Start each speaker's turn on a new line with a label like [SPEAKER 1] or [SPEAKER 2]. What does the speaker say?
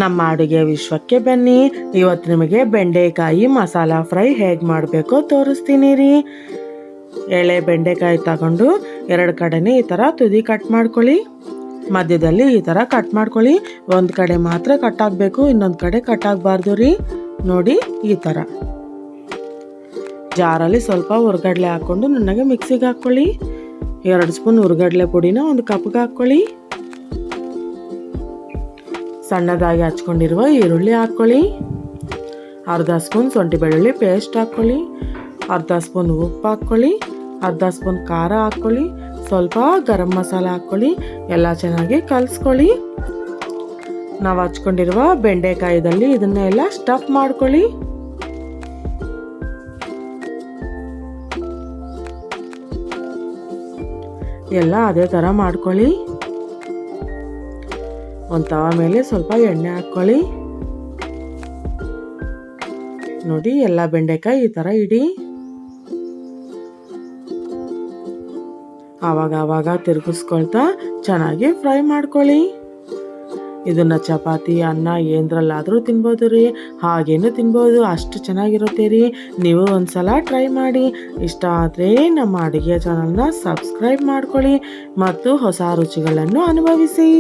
[SPEAKER 1] ನಮ್ಮ ಅಡುಗೆ ವಿಶ್ವಕ್ಕೆ ಬನ್ನಿ. ಇವತ್ತು ನಿಮಗೆ ಬೆಂಡೆಕಾಯಿ ಮಸಾಲ ಫ್ರೈ ಹೇಗೆ ಮಾಡಬೇಕೋ ತೋರಿಸ್ತೀನಿ ರೀ. ಎಳೆ ಬೆಂಡೆಕಾಯಿ ತಗೊಂಡು ಎರಡು ಕಡೆನೇ ಈ ಥರ ತುದಿ ಕಟ್ ಮಾಡ್ಕೊಳ್ಳಿ. ಮಧ್ಯದಲ್ಲಿ ಈ ಥರ ಕಟ್ ಮಾಡ್ಕೊಳ್ಳಿ. ಒಂದು ಕಡೆ ಮಾತ್ರ ಕಟ್ ಆಗಬೇಕು, ಇನ್ನೊಂದು ಕಡೆ ಕಟ್ ಆಗಬಾರ್ದು ರೀ. ನೋಡಿ ಈ ಥರ ಜಾರಲ್ಲಿ ಸ್ವಲ್ಪ ಹುರ್ಗಡ್ಲೆ ಹಾಕ್ಕೊಂಡು ನನಗೆ ಮಿಕ್ಸಿಗೆ ಹಾಕ್ಕೊಳ್ಳಿ. 2 ಸ್ಪೂನ್ ಹುರ್ಗಡ್ಲೆ ಪುಡಿನ ಒಂದು ಕಪ್ಗೆ ಹಾಕ್ಕೊಳ್ಳಿ. ಸಣ್ಣದಾಗಿ ಹಚ್ಕೊಂಡಿರುವ ಈರುಳ್ಳಿ ಹಾಕ್ಕೊಳ್ಳಿ. ಅರ್ಧ ಸ್ಪೂನ್ ಶುಂಠಿ ಬೆಳ್ಳುಳ್ಳಿ ಪೇಸ್ಟ್ ಹಾಕ್ಕೊಳ್ಳಿ. ಅರ್ಧ ಸ್ಪೂನ್ ಉಪ್ಪು ಹಾಕ್ಕೊಳ್ಳಿ. ಅರ್ಧ ಸ್ಪೂನ್ ಖಾರ ಹಾಕ್ಕೊಳ್ಳಿ. ಸ್ವಲ್ಪ ಗರಂ ಮಸಾಲ ಹಾಕ್ಕೊಳ್ಳಿ. ಎಲ್ಲ ಚೆನ್ನಾಗಿ ಕಲಿಸ್ಕೊಳ್ಳಿ. ನಾವು ಹಚ್ಕೊಂಡಿರುವ ಬೆಂಡೆಕಾಯಿದಲ್ಲಿ ಇದನ್ನೆಲ್ಲ ಸ್ಟಫ್ ಮಾಡ್ಕೊಳ್ಳಿ. ಎಲ್ಲ ಅದೇ ಥರ ಮಾಡ್ಕೊಳ್ಳಿ. ಒಂದು ತವ ಮೇಲೆ ಸ್ವಲ್ಪ ಎಣ್ಣೆ ಹಾಕ್ಕೊಳ್ಳಿ. ನೋಡಿ ಎಲ್ಲ ಬೆಂಡೆಕಾಯಿ ಈ ಥರ ಇಡಿ. ಆವಾಗ ತಿರುಗಿಸ್ಕೊಳ್ತಾ ಚೆನ್ನಾಗಿ ಫ್ರೈ ಮಾಡ್ಕೊಳ್ಳಿ. ಇದನ್ನು ಚಪಾತಿ ಅನ್ನ ಏನರಲ್ಲಾದರೂ ತಿನ್ಬೋದು ರೀ, ಹಾಗೇನು ತಿನ್ಬೋದು, ಅಷ್ಟು ಚೆನ್ನಾಗಿರುತ್ತೆ ರೀ. ನೀವು ಒಂದ್ಸಲ ಟ್ರೈ ಮಾಡಿ. ಇಷ್ಟ ಆದರೆ ನಮ್ಮ ಅಡುಗೆ ಚಾನಲ್ನ ಸಬ್ಸ್ಕ್ರೈಬ್ ಮಾಡ್ಕೊಳ್ಳಿ ಮತ್ತು ಹೊಸ ರುಚಿಗಳನ್ನು ಅನುಭವಿಸಿ.